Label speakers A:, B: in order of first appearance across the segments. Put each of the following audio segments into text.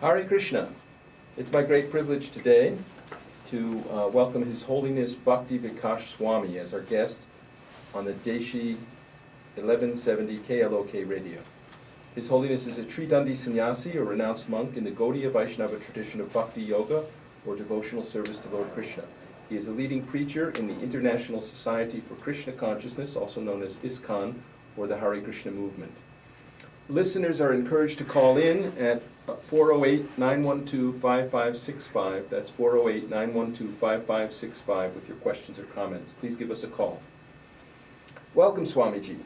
A: Hare Krishna. It's my great privilege today to welcome His Holiness Bhakti Vikash Swami as our guest on the Deshi 1170 KLOK radio. His Holiness is a Tridandi sannyasi, or renounced monk in the Gaudiya Vaishnava tradition of Bhakti Yoga, or devotional service to Lord Krishna. He is a leading preacher in the International Society for Krishna Consciousness, also known as ISKCON, or the Hare Krishna movement. Listeners are encouraged to call in at 408-912-5565. That's 408-912-5565 with your questions or comments. Please give us a call. Welcome, Swamiji.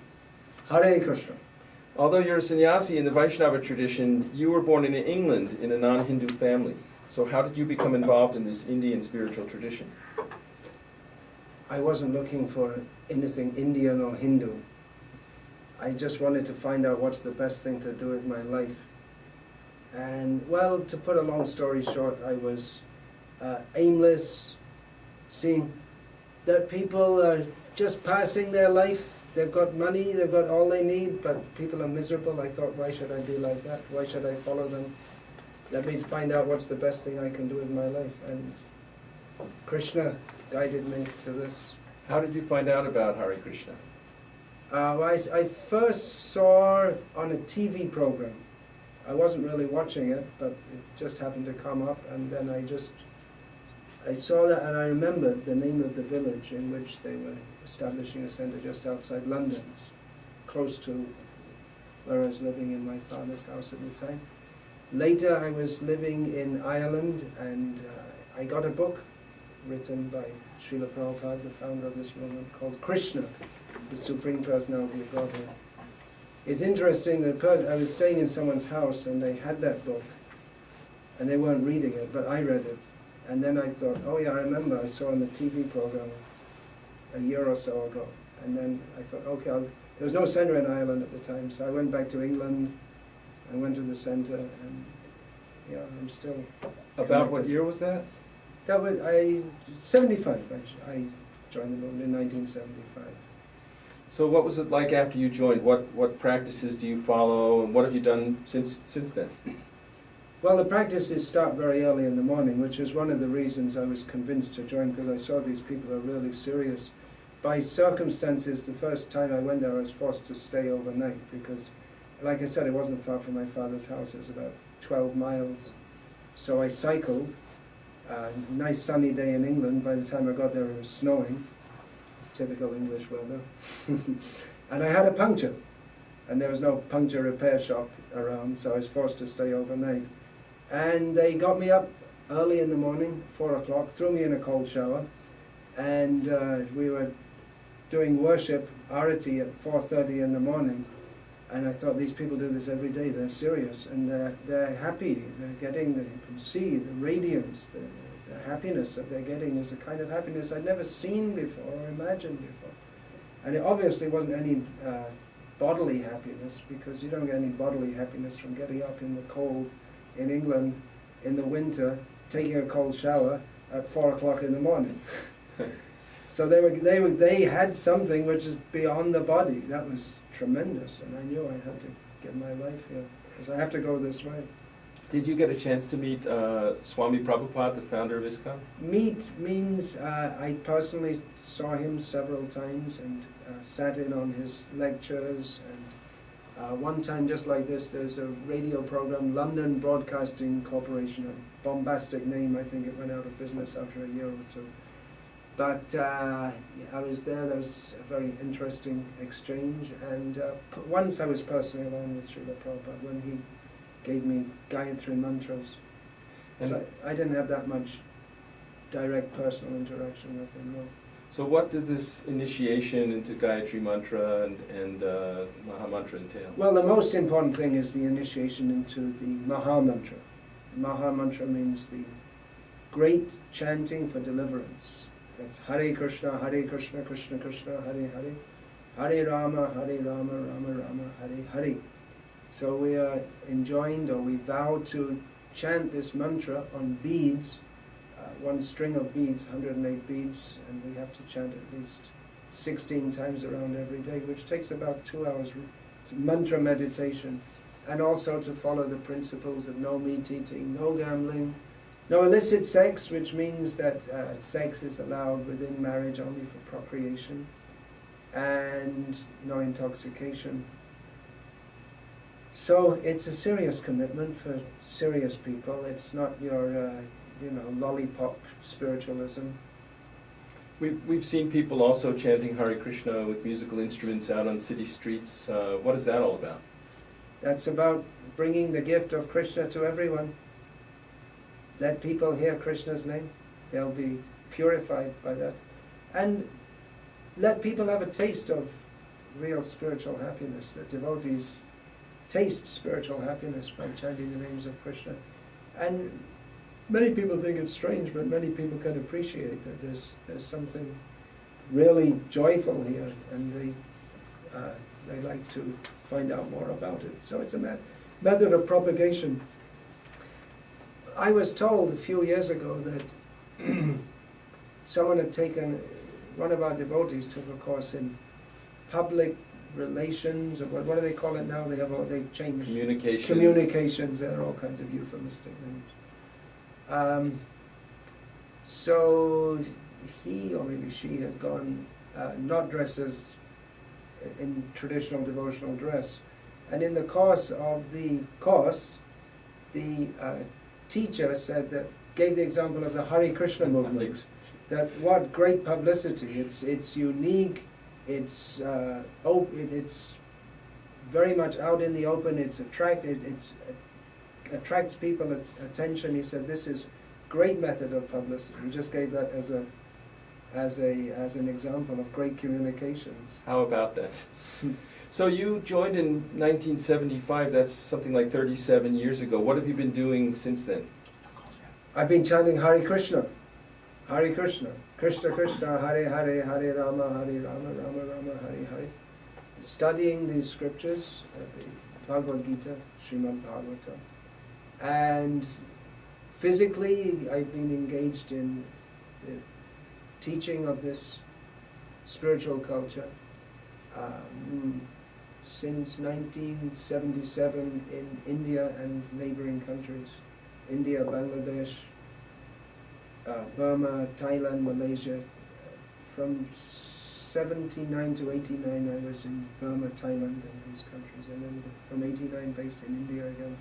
B: Hare Krishna.
A: Although you're a sannyasi in the Vaishnava tradition, you were born in England in a non-Hindu family. So how did you become involved in this Indian spiritual tradition?
B: I wasn't looking for anything Indian or Hindu. I just wanted to find out what's the best thing to do with my life. And, well, to put a long story short, I was aimless, seeing that people are just passing their life. They've got money, they've got all they need, but people are miserable. I thought, why should I be like that? Why should I follow them? Let me find out what's the best thing I can do with my life. And Krishna guided me to this.
A: How did you find out about Hare Krishna?
B: I first saw on a TV program. I wasn't really watching it, but it just happened to come up, and then I saw that, and I remembered the name of the village in which they were establishing a center just outside London, close to where I was living in my father's house at the time. Later I was living in Ireland, and I got a book written by Srila Prabhupada, the founder of this movement, called Krishna, the Supreme Personality of Godhead. It's interesting that I was staying in someone's house and they had that book, and they weren't reading it, but I read it. And then I thought, oh yeah, I remember I saw on the TV program a year or so ago. And then I thought, okay, there was no center in Ireland at the time, so I went back to England. I went to the center, and yeah, I'm still
A: About what year was that?
B: That was 75. I joined the movement in 1975.
A: So what was it like after you joined? What practices do you follow, and what have you done since then?
B: Well, the practices start very early in the morning, which is one of the reasons I was convinced to join, because I saw these people are really serious. By circumstances, the first time I went there, I was forced to stay overnight because, like I said, it wasn't far from my father's house. It was about 12 miles. So I cycled. Nice sunny day in England. By the time I got there, it was snowing. It's typical English weather. And I had a puncture. And there was no puncture repair shop around, so I was forced to stay overnight. And they got me up early in the morning, 4 o'clock, threw me in a cold shower, and we were doing worship, arati, at 4:30 in the morning. And I thought, these people do this every day, they're serious, and they're happy, you can see the radiance, the happiness that they're getting is a kind of happiness I'd never seen before or imagined before. And it obviously wasn't any bodily happiness, because you don't get any bodily happiness from getting up in the cold in England in the winter, taking a cold shower at 4 o'clock in the morning. So they had something which is beyond the body. That was tremendous, and I knew I had to get my life here, because I have to go this way.
A: Did you get a chance to meet Swami Prabhupada, the founder of ISKCON?
B: Meet means I personally saw him several times and sat in on his lectures. And one time, just like this, there's a radio program, London Broadcasting Corporation, a bombastic name. I think it went out of business after a year or two. But I was there. There was a very interesting exchange. And once I was personally alone with Srila Prabhupada when he gave me Gayatri mantras.
A: And
B: so I didn't have that much direct personal interaction with him, no.
A: So what did this initiation into Gayatri Mantra and Maha Mantra entail?
B: Well, the most important thing is the initiation into the Maha Mantra. Maha Mantra means the great chanting for deliverance. That's Hare Krishna, Krishna Krishna, Hare Hare, Hare Rama, Rama Rama, Hare Hare. So we are enjoined, or we vow to chant this mantra on beads, one string of beads, 108 beads, and we have to chant at least 16 times around every day, which takes about 2 hours. It's mantra meditation and also to follow the principles of no meat eating, no gambling, no illicit sex, which means that sex is allowed within marriage only for procreation, and no intoxication. So it's a serious commitment for serious people. It's not your, lollipop spiritualism.
A: We've seen people also chanting Hare Krishna with musical instruments out on city streets. What is that all about?
B: That's about bringing the gift of Krishna to everyone. Let people hear Krishna's name. They'll be purified by that. And let people have a taste of real spiritual happiness. The devotees taste spiritual happiness by chanting the names of Krishna. And many people think it's strange, but many people can appreciate that there's something really joyful here, and they like to find out more about it. So it's a method of propagation. I was told a few years ago that someone had taken, one of our devotees took a course in public relations, or what do they call it now? They changed.
A: Communications.
B: Communications, there are all kinds of euphemistic names. So he, or maybe she, had gone not dressed as in traditional devotional dress. And in the course of the course, the teacher said that, gave the example of the Hare Krishna movement, that what great publicity, it's unique, it's it's very much out in the open, it attracts people's attention. He said this is great method of publicity. He just gave that as an example of great communications.
A: How about that? So you joined in 1975, that's something like 37 years ago. What have you been doing since then?
B: I've been chanting Hare Krishna, Hare Krishna, Krishna Krishna, Hare Hare, Hare Rama, Hare Rama, Rama Rama, Hare Hare. Studying these scriptures, the Bhagavad Gita, Srimad Bhagavatam. And physically, I've been engaged in the teaching of this spiritual culture since 1977 in India and neighboring countries. India, Bangladesh, Burma, Thailand, Malaysia. From 79 to 89 I was in Burma, Thailand and these countries, and then from 89 based in India again.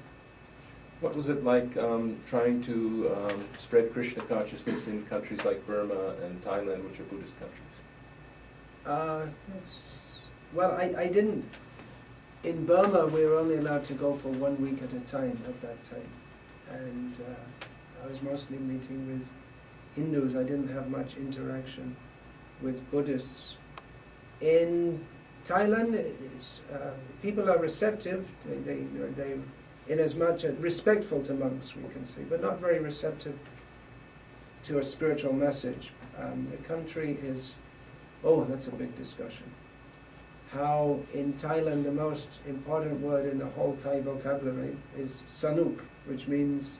A: What was it like trying to spread Krishna consciousness in countries like Burma and Thailand, which are Buddhist countries?
B: Well, I didn't. In Burma, we were only allowed to go for 1 week at a time at that time. And I was mostly meeting with Hindus. I didn't have much interaction with Buddhists. In Thailand, people are receptive. They in as much as respectful to monks, we can say, but not very receptive to a spiritual message. The country is, that's a big discussion. How in Thailand the most important word in the whole Thai vocabulary is sanuk, which means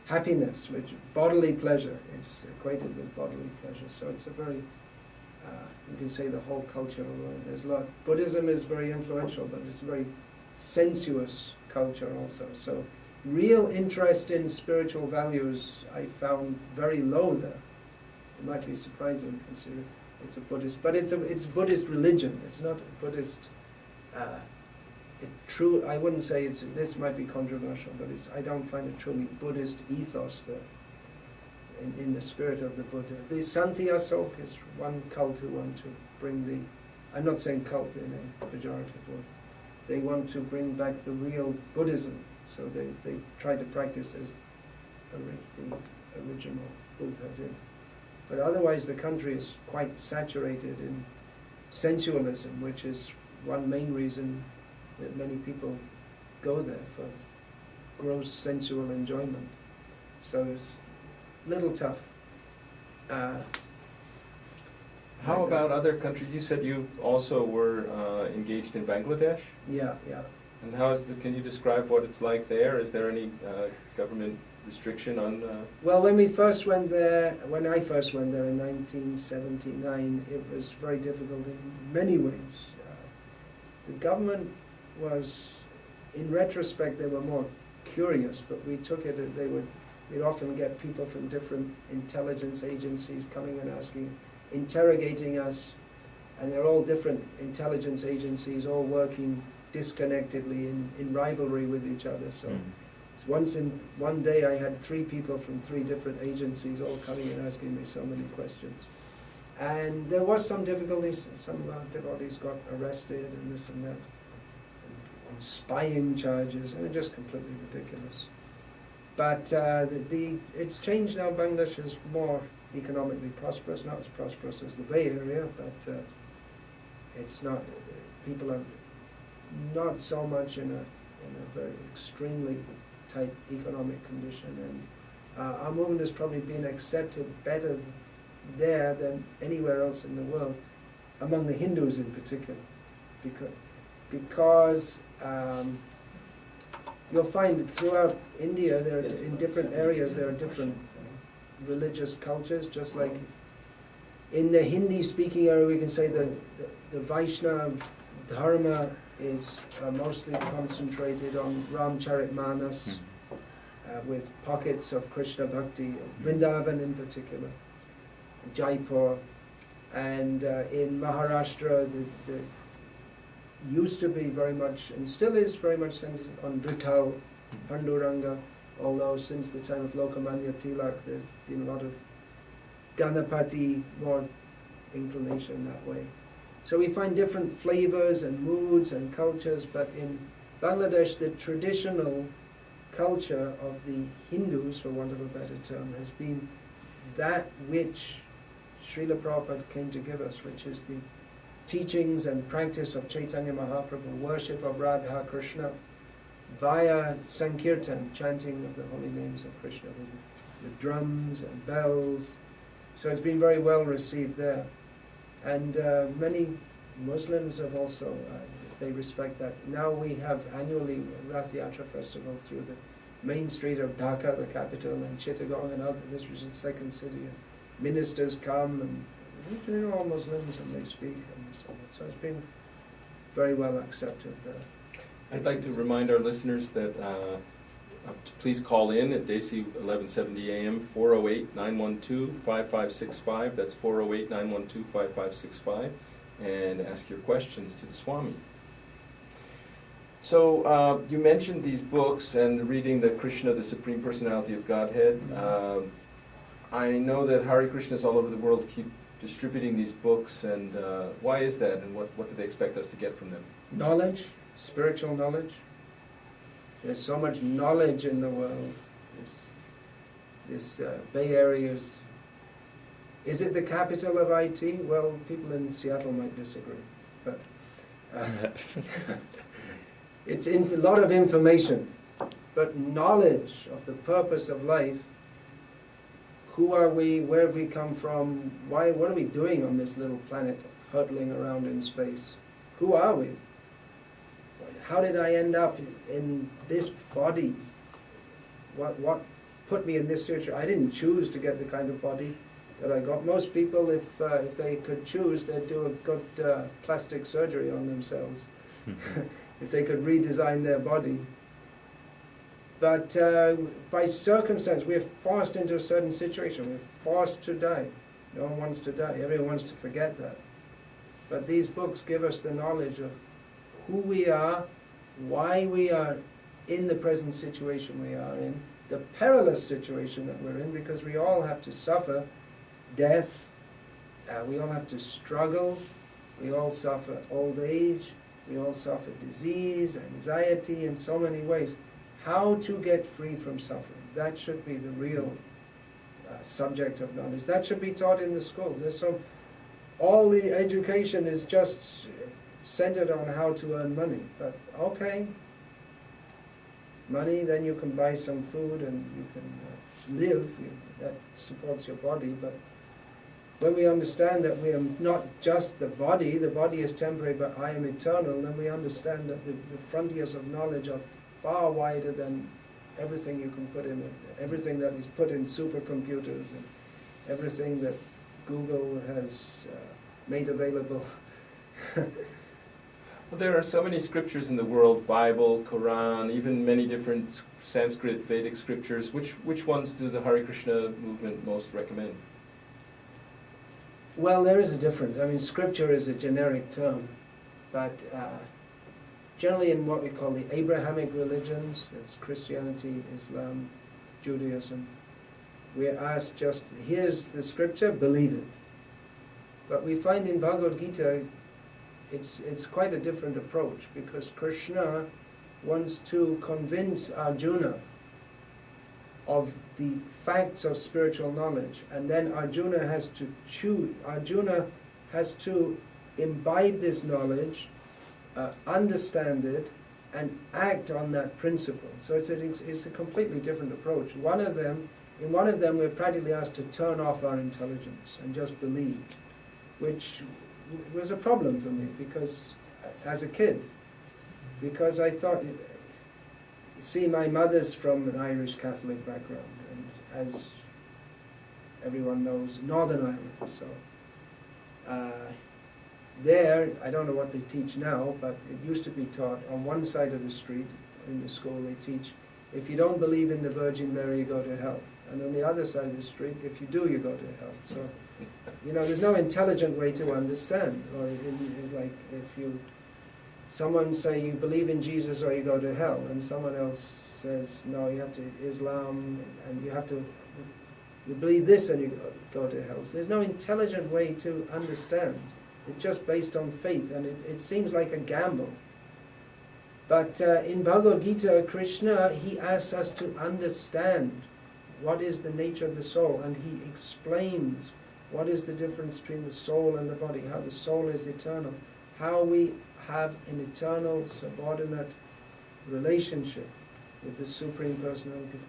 B: happiness, which bodily pleasure. It's equated with bodily pleasure. So it's a very, you can say the whole culture. There's a lot. Buddhism is very influential, but it's a very sensuous culture also. So real interest in spiritual values I found very low there. It might be surprising considering it's a Buddhist, but it's Buddhist religion. It's not a Buddhist. I wouldn't say this might be controversial, but I don't find a truly Buddhist ethos there. In the spirit of the Buddha, the Santi Asok is one cult who want to bring I'm not saying cult in a pejorative word. They want to bring back the real Buddhism, so they try to practice as the original Buddha did. But otherwise the country is quite saturated in sensualism, which is one main reason that many people go there, for gross sensual enjoyment. So it's a little tough.
A: How about other countries? You said you also were engaged in Bangladesh?
B: Yeah.
A: And can you describe what it's like there? Is there any government restriction on?
B: Well, when I first went there in 1979, it was very difficult in many ways. The government was in retrospect, they were more curious, but we took it that we'd often get people from different intelligence agencies coming and asking, interrogating us, and they're all different intelligence agencies, all working disconnectedly in rivalry with each other. So one day I had 3 people from 3 different agencies all coming and asking me so many questions. And there was some difficulties. Some devotees got arrested and this and that, on spying charges, and just completely ridiculous. But it's changed now. Bangladesh is more economically prosperous, not as prosperous as the Bay Area, but it's not. People are not so much in a very extremely tight economic condition, and our movement has probably been accepted better there than anywhere else in the world, among the Hindus in particular, because you'll find throughout India, there are in different areas there are different religious cultures, just like in the Hindi-speaking area we can say that the Vaishnava Dharma is mostly concentrated on Ramcharitmanas, with pockets of Krishna Bhakti, Vrindavan in particular, Jaipur, and in Maharashtra the used to be very much, and still is very much centered on Vital, Panduranga, although since the time of Lokmanya Tilak there's been a lot of Ganapati, more inclination that way. So we find different flavors and moods and cultures, but in Bangladesh the traditional culture of the Hindus, for want of a better term, has been that which Srila Prabhupada came to give us, which is the teachings and practice of Chaitanya Mahaprabhu, worship of Radha Krishna, via Sankirtan, chanting of the holy names of Krishna, with drums and bells. So it's been very well received there. And many Muslims have also, they respect that. Now we have annually Rath Yatra festival through the main street of Dhaka, the capital, and Chittagong and other, this was the second city. And ministers come, and they're all Muslims, and they speak, and so on. So it's been very well accepted there.
A: I'd like to remind our listeners that to please call in at Desi 1170 AM, 408-912-5565. That's 408-912-5565, and ask your questions to the Swami. So you mentioned these books and reading the Krishna, the Supreme Personality of Godhead. I know that Hare Krishnas all over the world keep distributing these books, and why is that, and what do they expect us to get from them?
B: Knowledge, spiritual knowledge. There's so much knowledge in the world. This Bay Area is it the capital of IT? Well, people in Seattle might disagree, but it's a lot of information. But knowledge of the purpose of life, who are we, where have we come from, why, what are we doing on this little planet hurtling around in space? Who are we? How did I end up in this body? What put me in this situation? I didn't choose to get the kind of body that I got. Most people, if they could choose, they'd do a good plastic surgery on themselves, if they could redesign their body. But by circumstance, we're forced into a certain situation. We're forced to die. No one wants to die. Everyone wants to forget that. But these books give us the knowledge of who we are, why we are in the present situation we are in, the perilous situation that we're in, because we all have to suffer death, we all have to struggle, we all suffer old age, we all suffer disease, anxiety in so many ways. How to get free from suffering, that should be the real subject of knowledge. That should be taught in the school. All the education is just centered on how to earn money. But okay, money, then you can buy some food and you can live, that supports your body. But when we understand that we are not just the body is temporary, but I am eternal, then we understand that the frontiers of knowledge are far wider than everything you can put in it, everything that is put in supercomputers and everything that Google has made available.
A: Well, there are so many scriptures in the world, Bible, Quran, even many different Sanskrit, Vedic scriptures. Which ones do the Hare Krishna movement most recommend?
B: Well, there is a difference. I mean, scripture is a generic term, but generally in what we call the Abrahamic religions, that's Christianity, Islam, Judaism, we're asked just, here's the scripture, believe it. But we find in Bhagavad Gita, it's quite a different approach, because Krishna wants to convince Arjuna of the facts of spiritual knowledge, and then Arjuna has to choose. Arjuna has to imbibe this knowledge, understand it, and act on that principle. So it's a completely different approach. In one of them, we're practically asked to turn off our intelligence and just believe, which was a problem for me, because as a kid, because I thought, see, my mother's from an Irish Catholic background, and as everyone knows, Northern Ireland. So there, I don't know what they teach now, but it used to be taught on one side of the street in the school. They teach, if you don't believe in the Virgin Mary, you go to hell. And on the other side of the street, if you do, you go to hell. So, you know, there's no intelligent way to understand. Or like if someone say you believe in Jesus or you go to hell, and someone else says no, you have to Islam, and you believe this and you go to hell. So there's no intelligent way to understand. It's just based on faith, and it seems like a gamble. But in Bhagavad Gita, Krishna, he asks us to understand what is the nature of the soul, and he explains what is the difference between the soul and the body, how the soul is eternal, how we have an eternal subordinate relationship with the Supreme Personality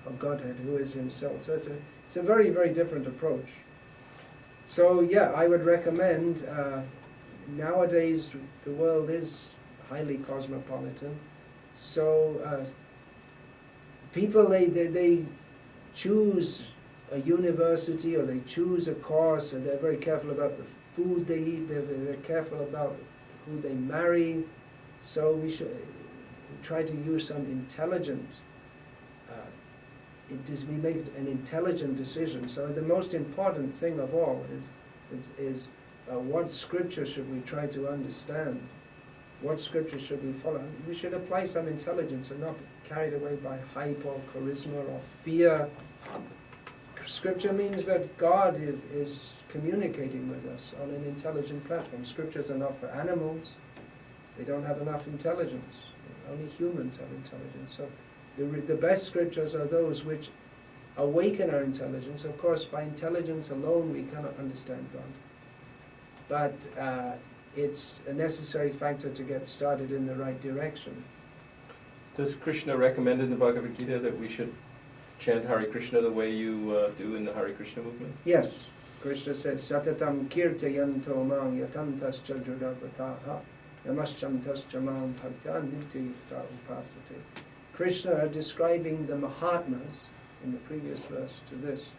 B: of Godhead, who is himself. So it's a very, very different approach. So yeah, I would recommend, nowadays the world is highly cosmopolitan, so people, they choose a university or they choose a course, and they're very careful about the food they eat, they're careful about who they marry. So we should try to use some intelligent, we make an intelligent decision. So the most important thing of all is what scripture should we try to understand? What scripture should we follow? We should apply some intelligence and not be carried away by hype or charisma or fear. Scripture means that God is communicating with us on an intelligent platform. Scriptures are not for animals. They don't have enough intelligence. Only humans have intelligence. So the best scriptures are those which awaken our intelligence. Of course, by intelligence alone we cannot understand God. But it's a necessary factor to get started in the right direction.
A: Does Krishna recommend in the Bhagavad Gita that we should chant Hare Krishna the way you do in the Hare Krishna movement?
B: Yes. Krishna says, Satatam kirtayanto mang yatantascha judavataha namasyantascha mang bhaktan nityayukta upasate. Krishna, describing the Mahatmas, in the previous verse to this,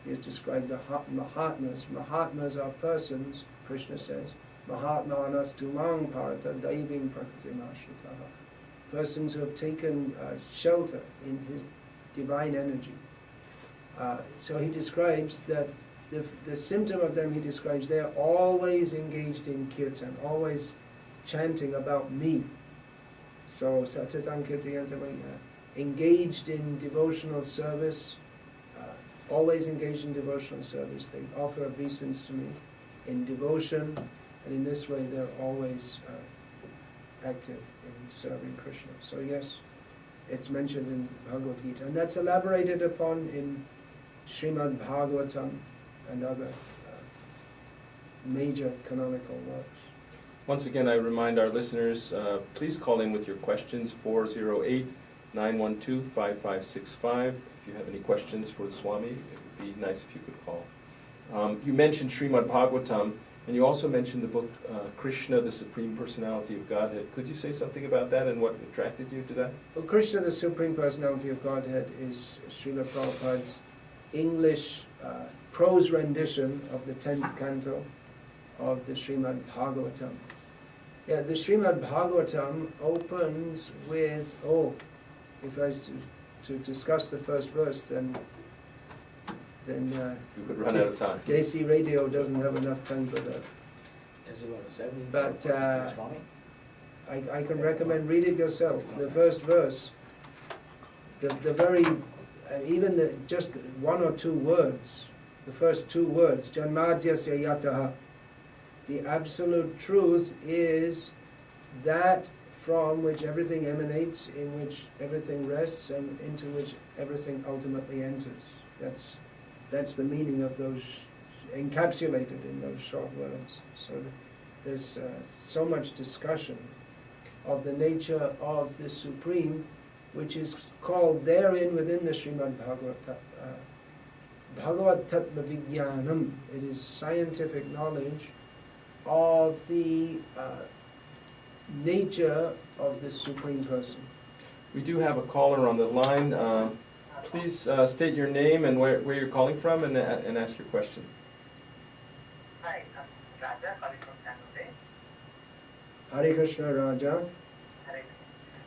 B: he has described the Mahatmas. Mahatmas are persons, Krishna says, Mahatmanas tumang parata daiving prakritim ashritaha. Persons who have taken shelter in his divine energy. So he describes that the symptom of them, he describes, they are always engaged in kirtan, always chanting about me. So Satatam Kirtayantam, engaged in devotional service, always engaged in devotional service. They offer obeisance to me in devotion, and in this way they're always active in serving Krishna. So yes, it's mentioned in Bhagavad Gita, and that's elaborated upon in Srimad Bhagavatam and other major canonical works.
A: Once again, I remind our listeners, please call in with your questions, 408-912-5565. If you have any questions for the Swami, it would be nice if you could call. You mentioned Srimad Bhagavatam, and you also mentioned the book Krishna, the Supreme Personality of Godhead. Could you say something about that and what attracted you to that?
B: Well, Krishna, the Supreme Personality of Godhead, is Srila Prabhupada's English prose rendition of the 10th canto of the Srimad Bhagavatam. Yeah, the Srimad Bhagavatam opens with, if I was to discuss the first verse, then
A: You could run out of time.
B: Desi Radio doesn't have enough time for that.
C: Is it what it said?
B: But,
C: Swami?
B: I can recommend, read it yourself. The first verse, the very, even just one or two words, the first two words, Janmadyasya yataha. The absolute truth is that from which everything emanates, in which everything rests, and into which everything ultimately enters. That's the meaning of those, encapsulated in those short words. So there's so much discussion of the nature of the Supreme, which is called therein within the Srimad Bhagavad Tattva Vijnanam. It is scientific knowledge of the nature of the Supreme Person.
A: We do have a caller on the line. Please state your name and where you're calling from and ask your question.
D: Hi, I'm Raja calling from San Jose.
B: Hare Krishna Raja.
D: Hare.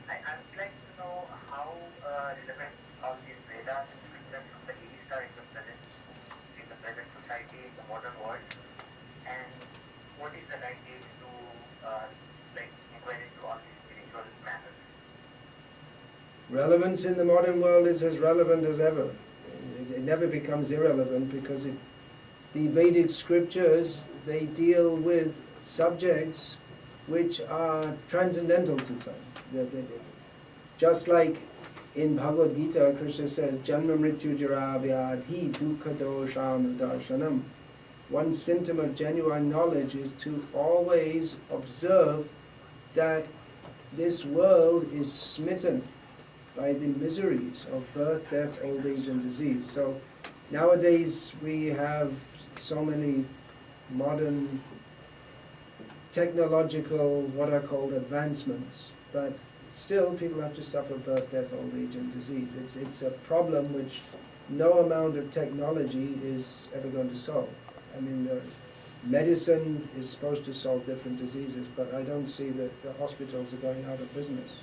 D: I would like to know how relevant all these Vedas and scriptures from the East are in the present society, in the modern world, and what is the right age to inquire into all these spiritual matters?
B: Relevance in the modern world is as relevant as ever. It never becomes irrelevant because the Vedic scriptures, they deal with subjects which are transcendental to time. Just like in Bhagavad Gita, Krishna says, Janma Mrityu Jara Vyadhi Dukkha Dosham Darshanam. One symptom of genuine knowledge is to always observe that this world is smitten by the miseries of birth, death, old age, and disease. So nowadays we have so many modern technological, what are called advancements, but still people have to suffer birth, death, old age, and disease. It's a problem which no amount of technology is ever going to solve. I mean, medicine is supposed to solve different diseases, but I don't see that the hospitals are going out of business.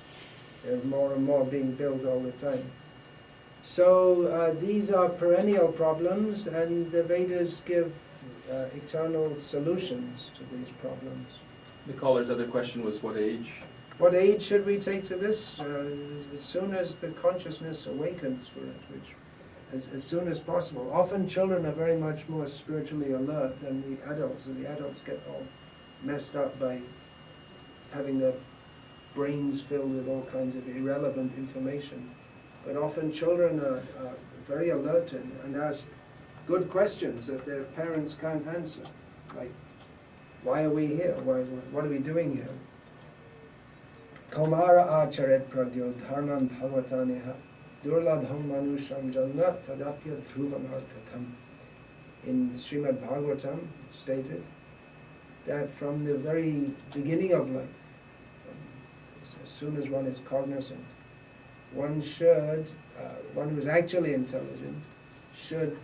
B: There's more and more being built all the time. So these are perennial problems, and the Vedas give eternal solutions to these problems.
A: The caller's other question was what age?
B: What age should we take to this? As soon as the consciousness awakens for it, which as soon as possible. Often children are very much more spiritually alert than the adults, and the adults get all messed up by having their brains filled with all kinds of irrelevant information. But often children are very alert and ask good questions that their parents can't answer. Like, why are we here? What are we doing here? Kaumara acharet pragyo dharman bhagavataneha durlabham manusham janna tadapya dhruvanartatam. In Srimad Bhagavatam, it's stated that from the very beginning of life, as soon as one is cognizant, one who is actually intelligent, should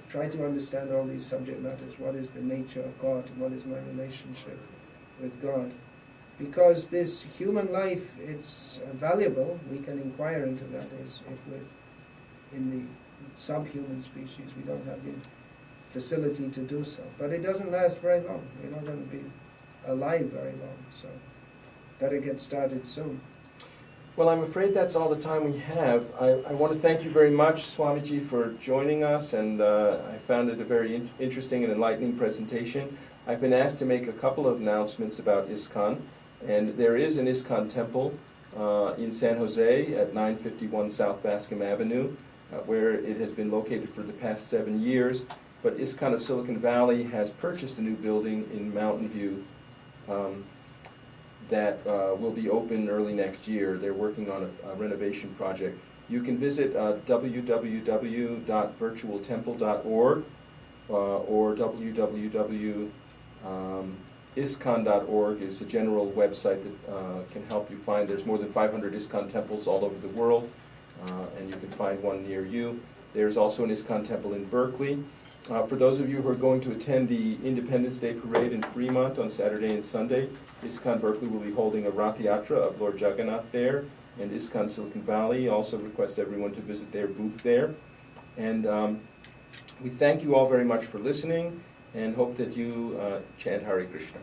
B: try to understand all these subject matters. What is the nature of God? And what is my relationship with God? Because this human life, it's valuable. We can inquire into that as if we're in the subhuman species. We don't have the facility to do so. But it doesn't last very long. We're not going to be alive very long. So better get started soon.
A: Well, I'm afraid that's all the time we have. I want to thank you very much, Swamiji, for joining us, and I found it a very interesting and enlightening presentation. I've been asked to make a couple of announcements about ISKCON, and there is an ISKCON temple in San Jose at 951 South Bascom Avenue, where it has been located for the past 7 years. But ISKCON of Silicon Valley has purchased a new building in Mountain View that will be open early next year. They're working on a renovation project. You can visit www.virtualtemple.org or www.iscon.org is a general website that can help you find. There's more than 500 ISKCON temples all over the world, and you can find one near you. There's also an ISKCON temple in Berkeley. For those of you who are going to attend the Independence Day Parade in Fremont on Saturday and Sunday, ISKCON Berkeley will be holding a Rath Yatra of Lord Jagannath there, and ISKCON Silicon Valley also requests everyone to visit their booth there. And we thank you all very much for listening and hope that you chant Hare Krishna.